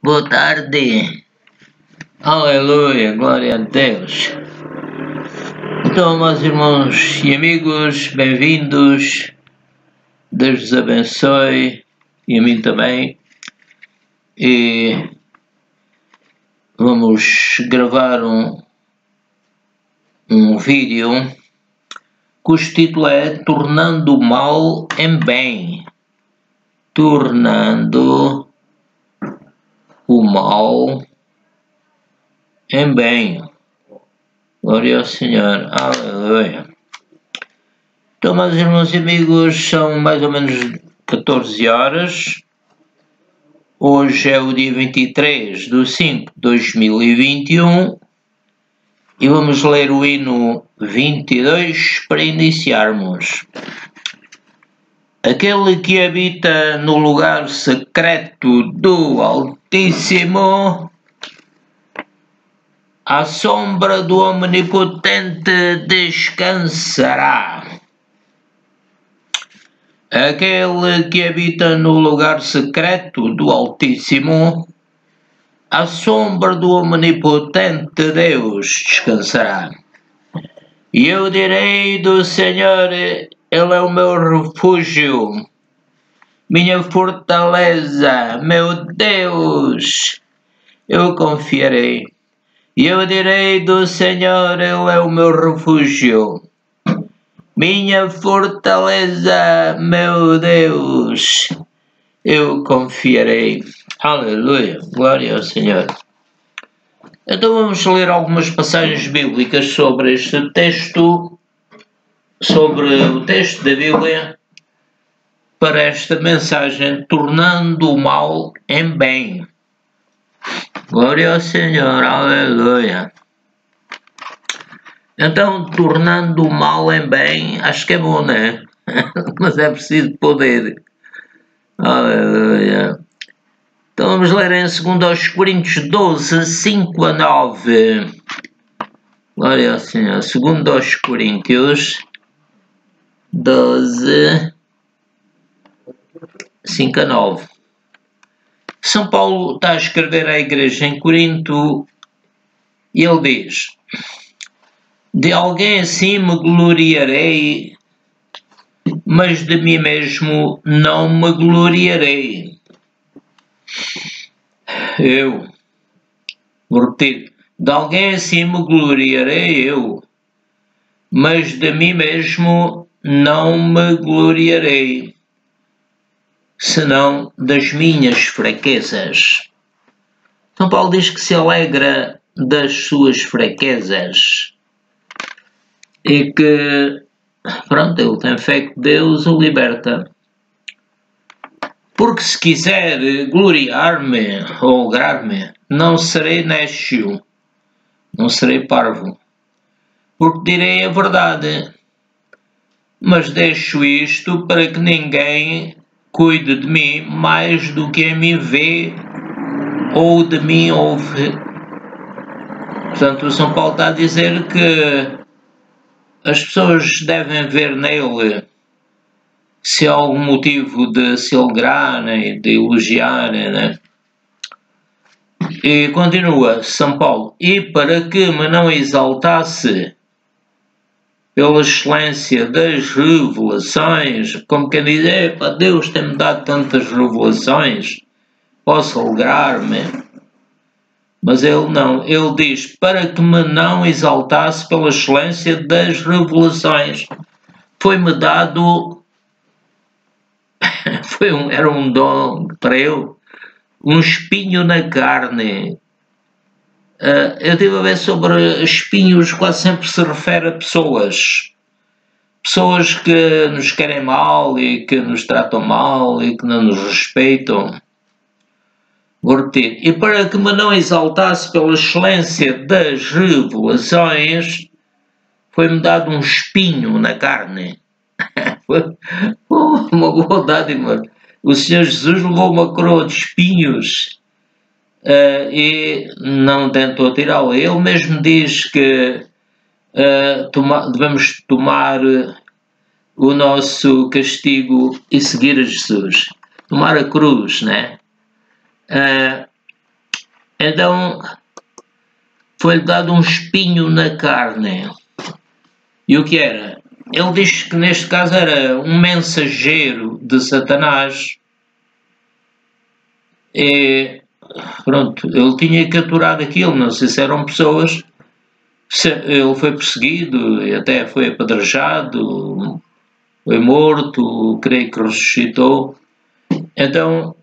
Boa tarde. Aleluia, glória a Deus. Então, meus irmãos e amigos, bem-vindos. Deus vos abençoe e a mim também. E vamos gravar um vídeo cujo título é Tornando o Mal em Bem. Tornando o mal em bem. Glória ao Senhor. Aleluia. Então, meus irmãos e amigos, são mais ou menos 14 horas. Hoje é o dia 23/5/2021 e vamos ler o hino 22 para iniciarmos. Aquele que habita no lugar secreto do Altíssimo, à sombra do Omnipotente descansará. Aquele que habita no lugar secreto do Altíssimo, à sombra do Omnipotente Deus descansará. E eu direi do Senhor: Ele é o meu refúgio, minha fortaleza, meu Deus, eu confiarei. E eu direi do Senhor: Ele é o meu refúgio, minha fortaleza, meu Deus, eu confiarei. Aleluia, glória ao Senhor. Então vamos ler algumas passagens bíblicas sobre este texto, sobre o texto da Bíblia, para esta mensagem, tornando o mal em bem. Glória ao Senhor, aleluia. Então, tornando o mal em bem, acho que é bom, não é? Mas é preciso poder. Aleluia. Então vamos ler em 2 Coríntios 12, 5-9. Glória ao Senhor. 2 Coríntios 12, 5-9. São Paulo está a escrever à igreja em Corinto e ele diz: de alguém assim me gloriarei, mas de mim mesmo não me gloriarei. Eu, vou repetir, de alguém assim me gloriarei eu, mas de mim mesmo não me gloriarei, senão das minhas fraquezas. Então Paulo diz que se alegra das suas fraquezas e que, pronto, ele tem fé que Deus o liberta. Porque se quiser gloriar-me ou alegrar-me, não serei néscio, não serei parvo, porque direi a verdade, mas deixo isto para que ninguém cuide de mim mais do que a mim vê ou de mim ouve. Portanto, o São Paulo está a dizer que as pessoas devem ver nele se há algum motivo de se alegrarem, de elogiarem, né? E continua São Paulo: e para que me não exaltasse pela excelência das revelações, como quem diz, Deus tem-me dado tantas revelações, posso alegrar-me. Mas ele não, ele diz, para que me não exaltasse pela excelência das revelações. Foi-me dado, era um dom para eu, um espinho na carne. Eu estive a ver sobre espinhos, quase sempre se refere a pessoas que nos querem mal e que nos tratam mal e que não nos respeitam. Vou repetir: e para que me não exaltasse pela excelência das revelações, foi-me dado um espinho na carne. Foi uma boa dádiva. O Senhor Jesus levou uma coroa de espinhos e não tentou tirá-la. Ele mesmo diz que devemos tomar o nosso castigo e seguir a Jesus. Tomar a cruz, né? Então foi-lhe dado um espinho na carne. E o que era? Ele diz que neste caso era um mensageiro de Satanás. E pronto, ele tinha capturado aquilo, não sei se eram pessoas. Ele foi perseguido e até foi apedrejado, foi morto, creio que ressuscitou. Então,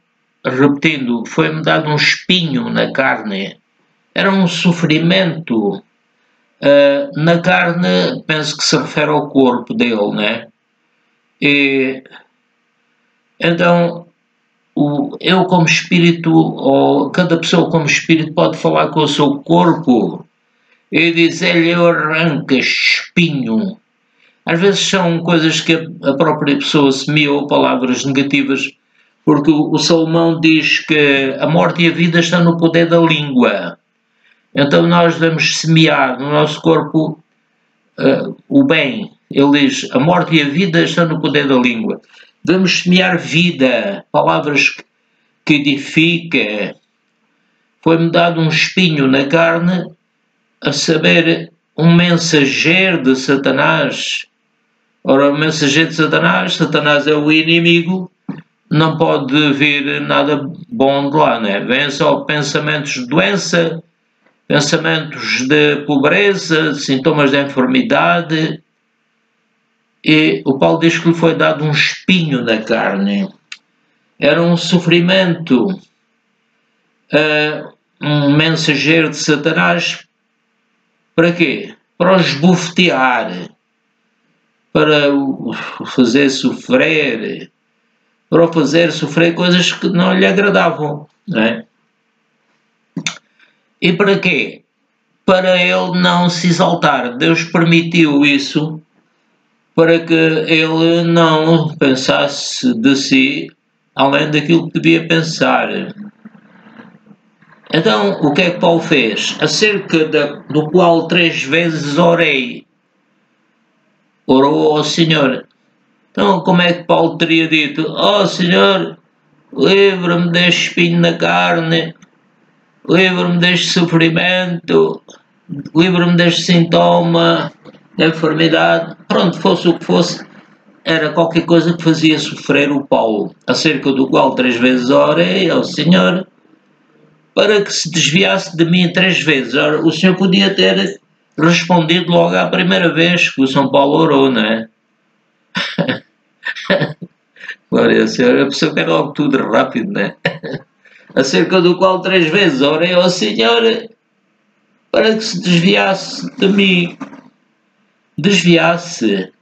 repetindo, foi-me dado um espinho na carne. Era um sofrimento. Na carne, penso que se refere ao corpo dele, né? E, então, eu como espírito, ou cada pessoa como espírito pode falar com o seu corpo e dizer-lhe: eu arranco este espinho. Às vezes são coisas que a própria pessoa semeou, palavras negativas, porque o Salomão diz que a morte e a vida estão no poder da língua. Então nós devemos semear no nosso corpo o bem. Ele diz: a morte e a vida estão no poder da língua. Devemos semear vida, palavras que edificam. Foi-me dado um espinho na carne, a saber, um mensageiro de Satanás. Ora, o mensageiro de Satanás, Satanás é o inimigo, não pode vir nada bom de lá, né? Vêm só pensamentos de doença, pensamentos de pobreza, sintomas de enfermidade. E o Paulo diz que lhe foi dado um espinho na carne. Era um sofrimento. Um mensageiro de Satanás. Para quê? Para o esbofetear. Para o fazer sofrer. Para o fazer sofrer coisas que não lhe agradavam. Não é? E para quê? Para ele não se exaltar. Deus permitiu isso para que ele não pensasse de si além daquilo que devia pensar. Então, o que é que Paulo fez? Acerca do qual 3 vezes orei. Orou ao Senhor. Então, como é que Paulo teria dito: ó Senhor, livra-me deste espinho na carne, livra-me deste sofrimento, livra-me deste sintoma, da enfermidade. Pronto, fosse o que fosse, era qualquer coisa que fazia sofrer o Paulo, acerca do qual 3 vezes orei ao Senhor, para que se desviasse de mim 3 vezes. Ora, o Senhor podia ter respondido logo à primeira vez que o São Paulo orou, não é? Glória ao Senhor, a pessoa quer logo tudo rápido, não é? Acerca do qual 3 vezes orei ao Senhor para que se desviasse de mim. Desviasse.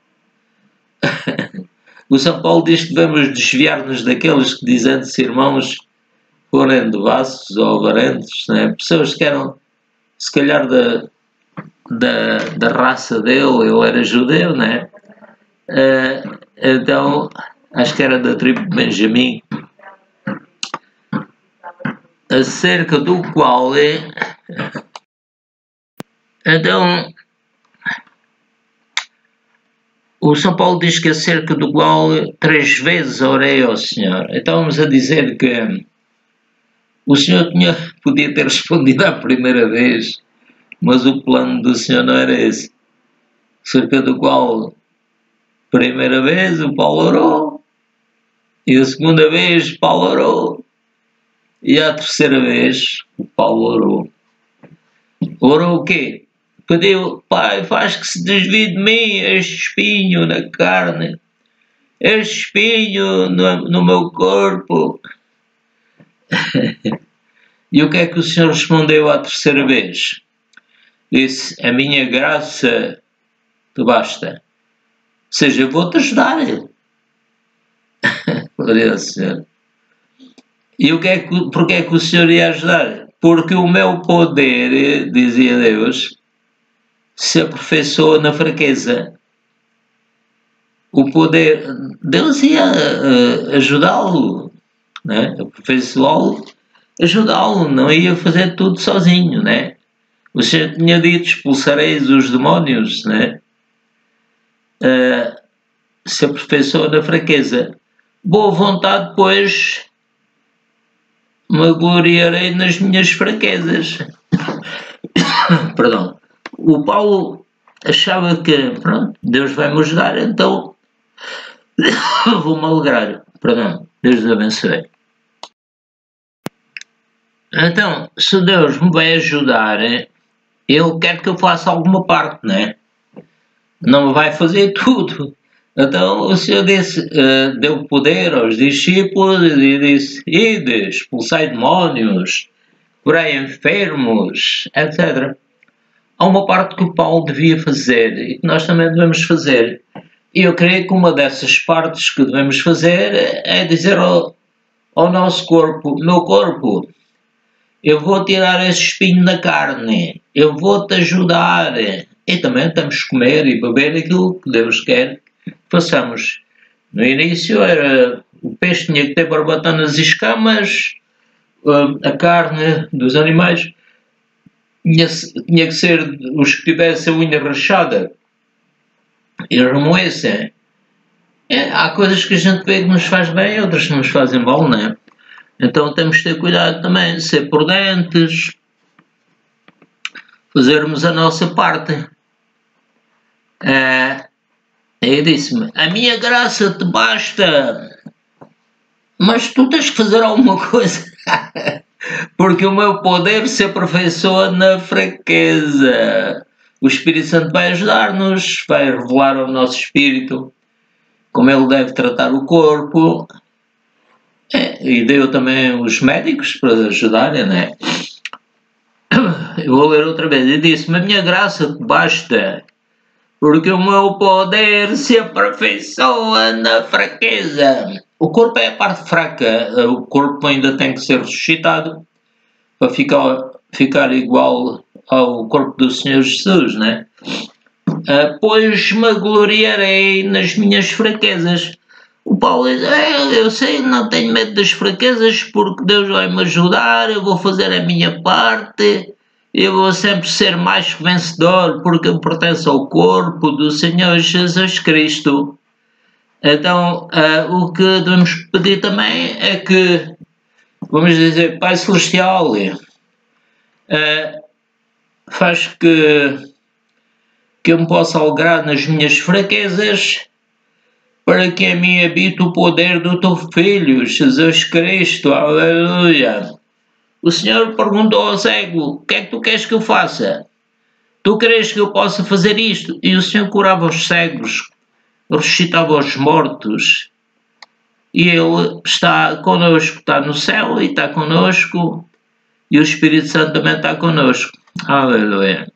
O São Paulo diz que devemos desviar-nos daqueles que, dizendo-se irmãos, forem devassos ou avarentos, né? Pessoas que eram, se calhar, da raça dele, ele era judeu, né? Então, acho que era da tribo de Benjamim, acerca do qual então o São Paulo diz que acerca do qual 3 vezes orei ao Senhor. Então vamos a dizer que o Senhor podia ter respondido à primeira vez, mas o plano do Senhor não era esse. Acerca do qual, primeira vez, o Paulo orou, e a segunda vez, Paulo orou, e a terceira vez, o Paulo orou. Orou o quê? Pediu: Pai, faz que se desvie de mim este espinho na carne, este espinho no meu corpo. E o que é que o Senhor respondeu à terceira vez? Disse: a minha graça te basta. Ou seja, eu vou-te ajudar. Glória ao Senhor. E porque é que o Senhor ia ajudar? Porque o meu poder, dizia Deus, se aperfeiçoa na fraqueza. O poder, Deus ia ajudá-lo, né? Aperfeiçoá-lo, ajudá-lo, não ia fazer tudo sozinho, né? O Senhor tinha dito: expulsareis os demónios, né? Se aperfeiçoa na fraqueza. Boa vontade, pois, me gloriarei nas minhas fraquezas. Perdão. O Paulo achava que, pronto, Deus vai-me ajudar, então vou-me alegrar. Perdão, Deus os abençoe. Então, se Deus me vai ajudar, Ele quer que eu faça alguma parte, não é? Não vai fazer tudo. Então o Senhor disse, deu poder aos discípulos e disse, ide, expulsai demónios, curai enfermos, etc. Há uma parte que o Paulo devia fazer e que nós também devemos fazer. E eu creio que uma dessas partes que devemos fazer é dizer ao nosso corpo, meu corpo, eu vou tirar esse espinho da carne, eu vou-te ajudar. E também temos que comer e beber aquilo que Deus quer que façamos. No início era o peixe tinha que ter barbatanas e escamas, a carne dos animais tinha que ser os que tivessem a unha rachada e remoessem. Há coisas que a gente vê que nos faz bem, outras que nos fazem mal, não é? Então temos que ter cuidado também, ser prudentes, fazermos a nossa parte. Ele disse-me, a minha graça te basta, mas tu tens que fazer alguma coisa, porque o meu poder se aperfeiçoa na fraqueza. O Espírito Santo vai ajudar-nos, vai revelar ao nosso espírito como ele deve tratar o corpo, e deu também os médicos para ajudarem, né? Eu vou ler outra vez, ele disse-me, a minha graça te basta, porque o meu poder se aperfeiçoa na fraqueza. O corpo é a parte fraca, o corpo ainda tem que ser ressuscitado para ficar igual ao corpo do Senhor Jesus, né? Pois me gloriarei nas minhas fraquezas. O Paulo diz, eu sei, não tenho medo das fraquezas porque Deus vai me ajudar, eu vou fazer a minha parte, eu vou sempre ser mais que vencedor porque eu pertenço ao corpo do Senhor Jesus Cristo. Então, o que devemos pedir também é que, vamos dizer, Pai Celestial, faz que eu me possa alegrar nas minhas fraquezas, para que a mim habite o poder do teu Filho, Jesus Cristo. Aleluia. O Senhor perguntou ao cego, o que é que tu queres que eu faça? Tu queres que eu possa fazer isto? E o Senhor curava os cegos, ressuscitava os mortos. E Ele está connosco, está no céu e está connosco. E o Espírito Santo também está connosco. Aleluia.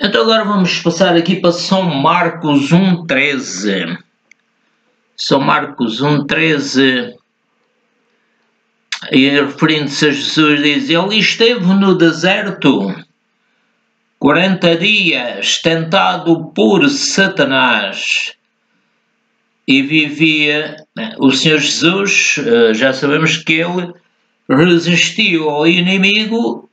Então agora vamos passar aqui para São Marcos 1,13. São Marcos 1,13. E referindo-se a Jesus diz, ele esteve no deserto 40 dias tentado por Satanás e vivia. O Senhor Jesus, já sabemos que ele resistiu ao inimigo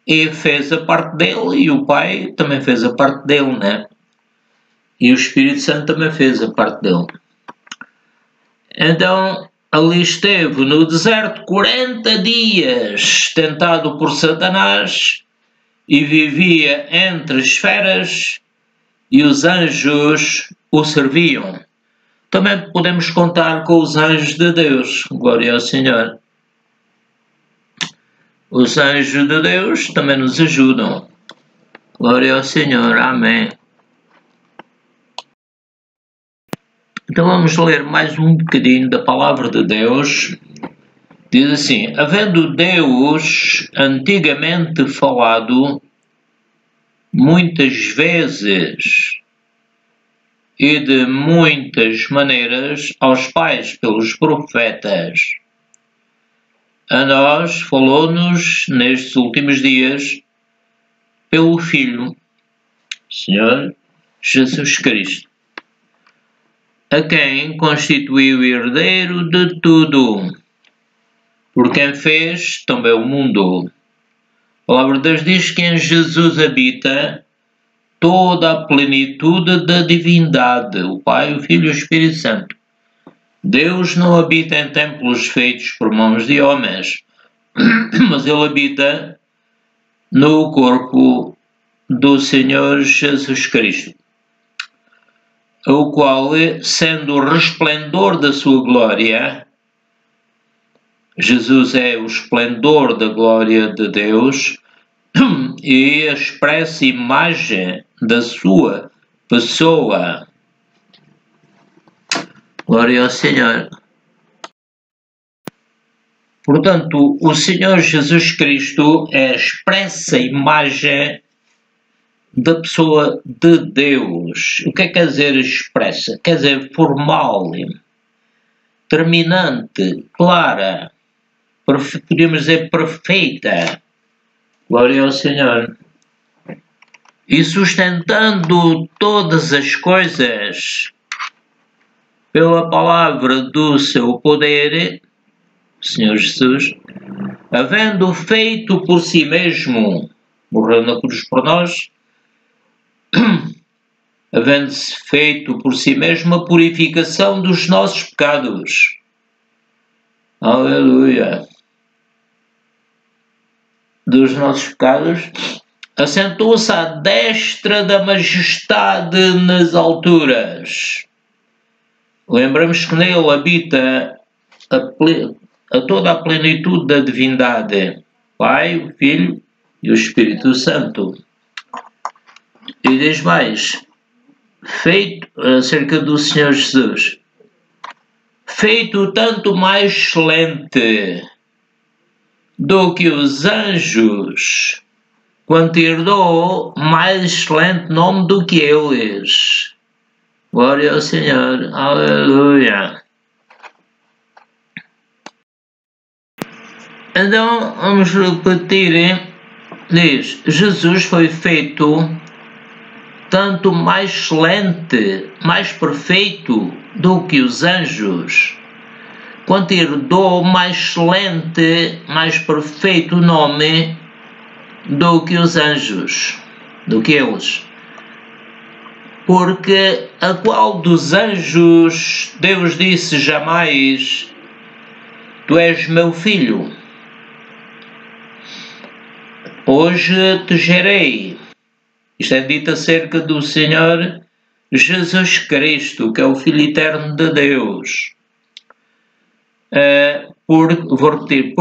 e fez a parte dele, e o Pai também fez a parte dele, né? E o Espírito Santo também fez a parte dele. Então, ali esteve no deserto 40 dias tentado por Satanás e vivia entre as feras e os anjos o serviam. Também podemos contar com os anjos de Deus. Glória ao Senhor. Os anjos de Deus também nos ajudam. Glória ao Senhor. Amém. Então vamos ler mais um bocadinho da palavra de Deus. Diz assim, havendo Deus antigamente falado muitas vezes e de muitas maneiras aos pais pelos profetas, a nós falou-nos nestes últimos dias pelo Filho, Senhor Jesus Cristo, a quem constituiu herdeiro de tudo, por quem fez também o mundo. A palavra de Deus diz que em Jesus habita toda a plenitude da divindade, o Pai, o Filho e o Espírito Santo. Deus não habita em templos feitos por mãos de homens, mas Ele habita no corpo do Senhor Jesus Cristo, o qual, sendo o resplendor da sua glória, Jesus é o esplendor da glória de Deus e a expressa imagem da sua pessoa. Glória ao Senhor. Portanto, o Senhor Jesus Cristo é a expressa imagem da pessoa de Deus. O que é que quer dizer expressa? Quer dizer formal, terminante, clara, podemos dizer perfeita. Glória ao Senhor. E sustentando todas as coisas pela palavra do seu poder, Senhor Jesus, havendo feito por si mesmo, morreu na cruz por nós, havendo-se feito por si mesmo a purificação dos nossos pecados. Aleluia! Dos nossos pecados, assentou-se à destra da majestade nas alturas. Lembramos que nele habita a toda a plenitude da divindade, Pai, o Filho e o Espírito Santo. E diz mais, feito, acerca do Senhor Jesus, feito tanto mais excelente do que os anjos, quanto herdou mais excelente nome do que eles. Glória ao Senhor, aleluia. Então, vamos repetir, diz, Jesus foi feito tanto mais excelente, mais perfeito do que os anjos, quanto herdou mais excelente, mais perfeito nome do que os anjos, do que eles. Porque a qual dos anjos Deus disse jamais, tu és meu filho, hoje te gerei. Isto é dito acerca do Senhor Jesus Cristo, que é o Filho Eterno de Deus. Vou repetir,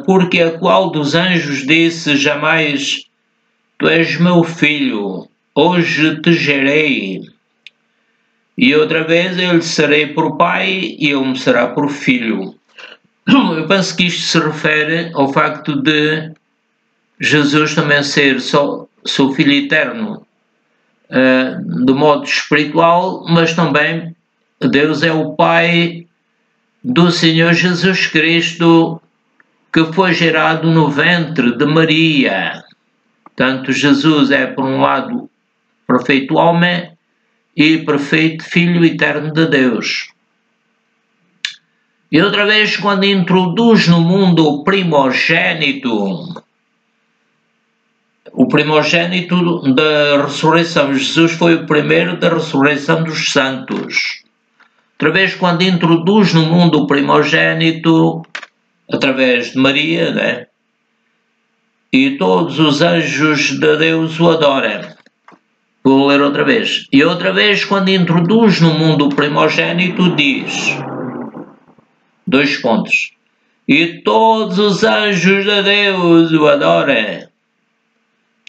porque a qual dos anjos disse jamais, tu és meu filho, hoje te gerei. E outra vez eu lhe serei por pai e ele me será por filho. Eu penso que isto se refere ao facto de Jesus também ser só seu Filho Eterno de modo espiritual, mas também Deus é o Pai do Senhor Jesus Cristo, que foi gerado no ventre de Maria. Portanto, Jesus é, por um lado, perfeito homem e perfeito Filho Eterno de Deus. E outra vez, quando introduz no mundo o primogênito da ressurreição, Jesus foi o primeiro da ressurreição dos santos. Outra vez, quando introduz no mundo o primogênito, através de Maria, né? E todos os anjos de Deus o adoram. Vou ler outra vez. E outra vez, quando introduz no mundo o primogênito, diz, 2 pontos, e todos os anjos de Deus o adoram.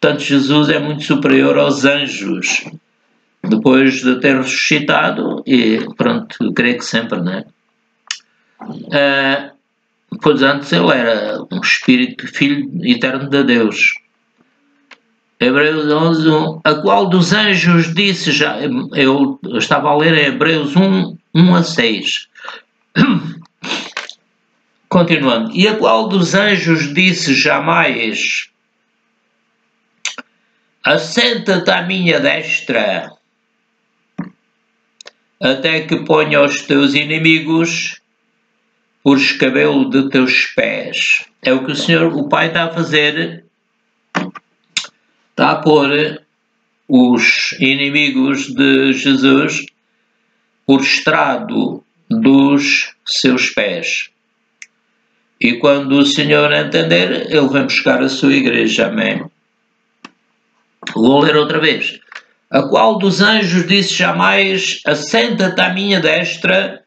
Portanto, Jesus é muito superior aos anjos, depois de ter ressuscitado, e pronto, creio que sempre, né? Pois antes ele era um Espírito, Filho Eterno de Deus. Hebreus 11, 1. A qual dos anjos disse já, eu estava a ler em Hebreus 1, 1 a 6. Continuando. E a qual dos anjos disse jamais, assenta-te à minha destra, até que ponha os teus inimigos por escabelo de teus pés. É o que o Senhor, o Pai, está a fazer. Está a pôr os inimigos de Jesus por estrado dos seus pés. E quando o Senhor entender, Ele vem buscar a sua igreja. Amém. Vou ler outra vez. A qual dos anjos disse jamais: assenta-te à minha destra,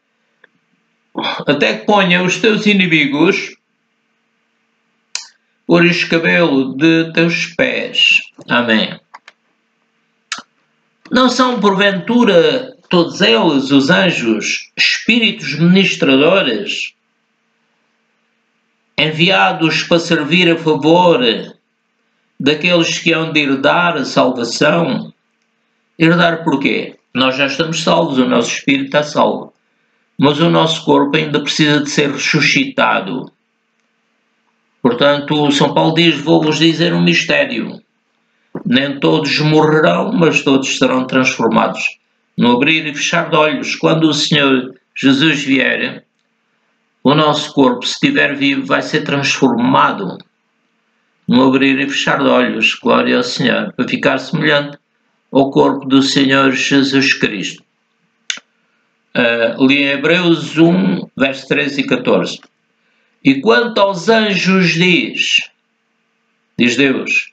até que ponha os teus inimigos por escabelo de teus pés. Amém. Não são, porventura, todos eles, os anjos, espíritos ministradores, enviados para servir a favor daqueles que hão de herdar a salvação? Herdar porquê? Nós já estamos salvos, o nosso espírito está salvo. Mas o nosso corpo ainda precisa de ser ressuscitado. Portanto, São Paulo diz: vou-vos dizer um mistério. Nem todos morrerão, mas todos serão transformados. No abrir e fechar de olhos, quando o Senhor Jesus vier, o nosso corpo, se estiver vivo, vai ser transformado. No abrir e fechar de olhos, glória ao Senhor, para ficar semelhante ao corpo do Senhor Jesus Cristo. Li em Hebreus 1, versos 13 e 14. E quanto aos anjos diz Deus: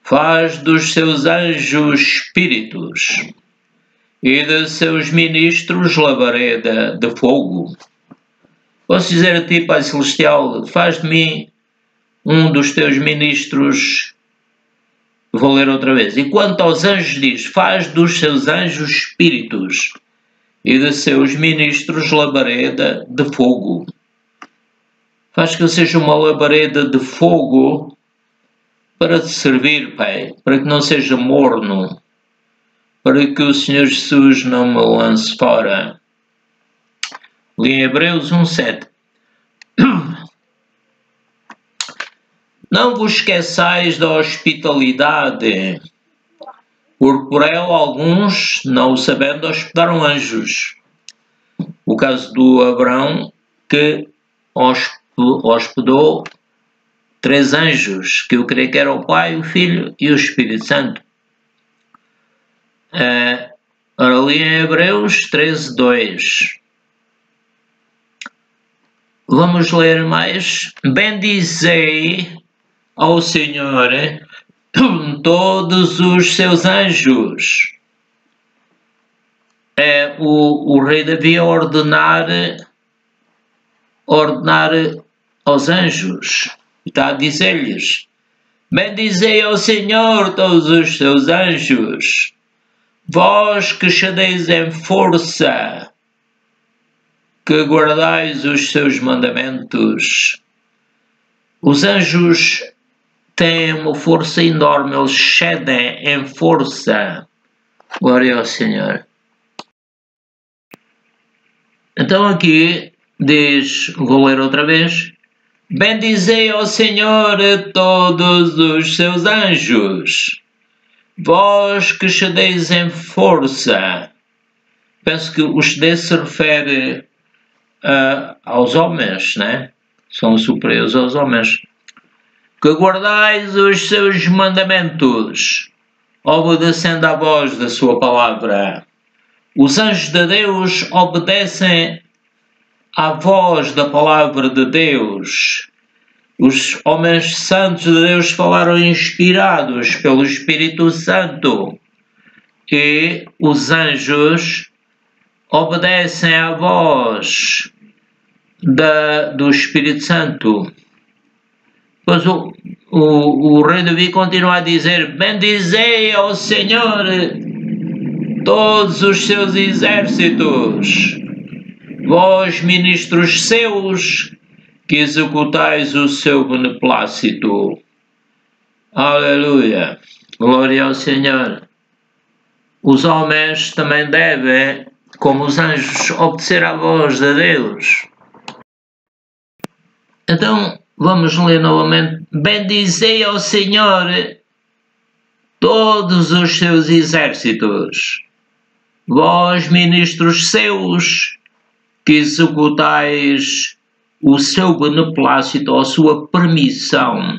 faz dos seus anjos espíritos e de seus ministros labareda de fogo. Posso dizer a ti, Pai Celestial, faz de mim um dos teus ministros. Vou ler outra vez. E quanto aos anjos diz: faz dos seus anjos espíritos e de seus ministros labareda de fogo. Faz que eu seja uma labareda de fogo para te servir, Pai, para que não seja morno, para que o Senhor Jesus não me lance fora. Li em Hebreus 1:7. Não vos esqueçais da hospitalidade, porque por ela alguns, não o sabendo, hospedaram anjos. O caso do Abraão, que hospedou 3 anjos, que eu creio que era o Pai, o Filho e o Espírito Santo. Ali em Hebreus 13:2. Vamos ler mais. Bendizei ao Senhor todos os seus anjos. O rei Davi a ordenar aos anjos. Está a dizer-lhes: bendizei ao Senhor todos os seus anjos, vós que excedeis em força, que guardais os seus mandamentos. Os anjos têm uma força enorme, eles excedem em força. Glória ao Senhor. Então aqui diz, vou ler outra vez: bendizei ao Senhor todos os seus anjos, vós que excedeis em força. Penso que o exceder se refere aos homens, né? São superiores aos homens. Que guardais os seus mandamentos, obedecendo à voz da sua palavra. Os anjos de Deus obedecem à voz da palavra de Deus. Os homens santos de Deus falaram inspirados pelo Espírito Santo. E os anjos obedecem à voz do Espírito Santo. Pois o rei Davi continua a dizer: bendizei ao Senhor todos os seus exércitos, vós ministros seus, que executais o seu beneplácito. Aleluia! Glória ao Senhor! Os homens também devem, como os anjos, obedecer à voz de Deus. Então, vamos ler novamente: bendizei ao Senhor todos os seus exércitos, vós ministros seus, que executais o seu beneplácito, a sua permissão.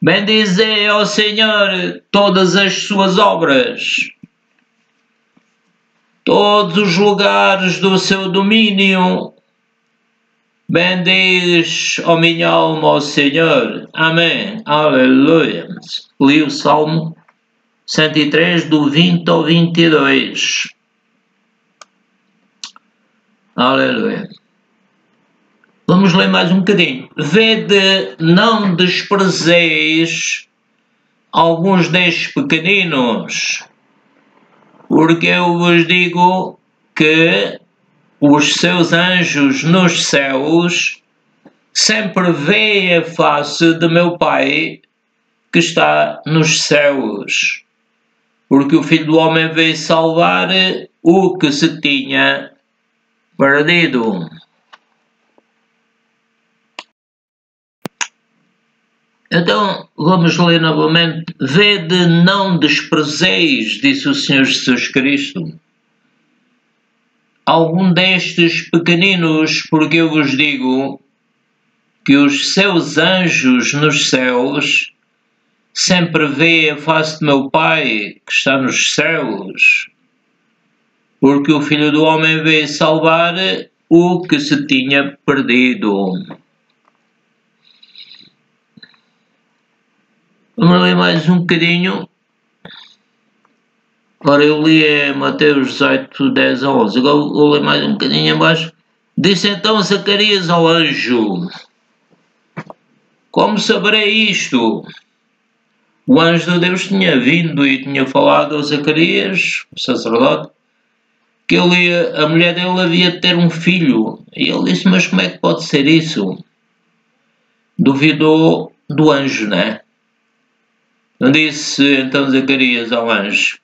Bendizei ao Senhor todas as suas obras. todos os lugares do seu domínio. Bendiz, ó minha alma, ao Senhor. Amém. Aleluia. Li o Salmo 103, do 20 ao 22. Aleluia. Vamos ler mais um bocadinho. Vede, não desprezeis alguns destes pequeninos, porque eu vos digo que os seus anjos nos céus sempre veem a face de meu Pai que está nos céus, porque o Filho do Homem veio salvar o que se tinha perdido. Então, vamos ler novamente. Vede, não desprezeis, disse o Senhor Jesus Cristo, algum destes pequeninos, porque eu vos digo que os seus anjos nos céus sempre veem a face de meu Pai que está nos céus, porque o Filho do Homem veio salvar o que se tinha perdido. Vamos ler mais um bocadinho. Ora, eu li Mateus 18, 10 a 11. Agora vou ler mais um bocadinho abaixo. Disse então Zacarias ao anjo: como saberei isto? O anjo de Deus tinha vindo e tinha falado a Zacarias, o sacerdote, que a mulher dele havia de ter um filho. E ele disse: mas como é que pode ser isso? Duvidou do anjo, né? Disse então Zacarias ao anjo: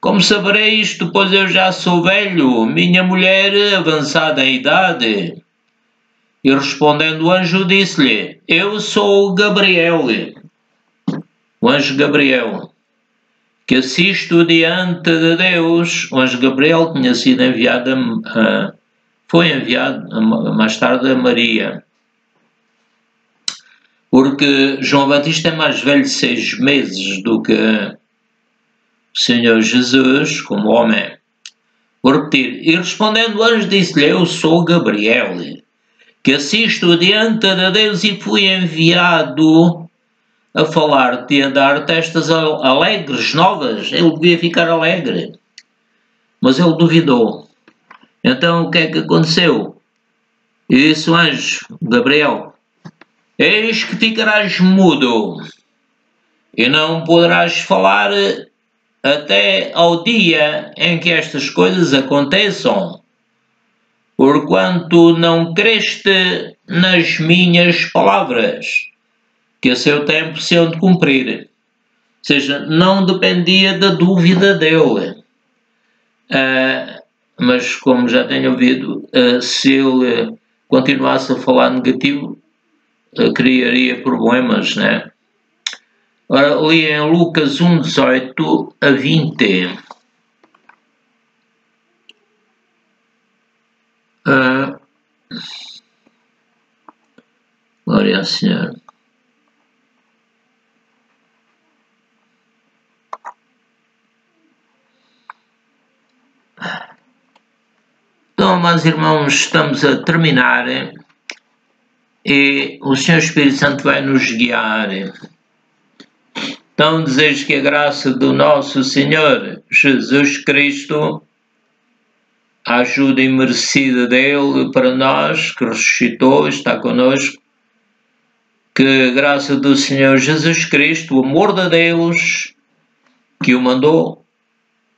como saberei isto, pois eu já sou velho, minha mulher avançada em idade? E respondendo o anjo disse-lhe: eu sou Gabriel, o anjo Gabriel, que assisto diante de Deus. O anjo Gabriel tinha sido enviado foi enviado mais tarde a Maria, porque João Batista é mais velho 6 meses do que o Senhor Jesus, como homem. Vou repetir. E respondendo o anjo disse-lhe: eu sou Gabriel, que assisto diante de Deus e fui enviado a falar-te e a dar-te estas alegres novas. Ele devia ficar alegre, mas ele duvidou. Então o que é que aconteceu? E disse o anjo Gabriel: eis que ficarás mudo e não poderás falar até ao dia em que estas coisas aconteçam, porquanto não creste nas minhas palavras, que a seu tempo se hão de cumprir. Ou seja, não dependia da dúvida dele. Mas, como já tenho ouvido, se ele continuasse a falar negativo, criaria problemas, né? Ora, li em Lucas 1, 18 a 20. Glória ao Senhor. Então, amados irmãos, estamos a terminar e o Senhor Espírito Santo vai nos guiar. Então, desejo que a graça do nosso Senhor Jesus Cristo, a ajuda imerecida dele para nós, que ressuscitou, está connosco, que a graça do Senhor Jesus Cristo, o amor de Deus que o mandou,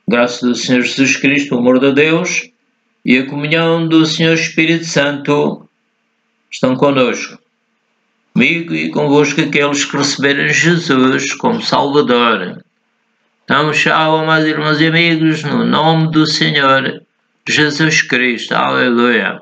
graça do Senhor Jesus Cristo, o amor de Deus e a comunhão do Senhor Espírito Santo estão connosco, comigo e convosco, aqueles que receberem Jesus como Salvador. Então, tchau, amados irmãos e amigos, no nome do Senhor Jesus Cristo. Aleluia.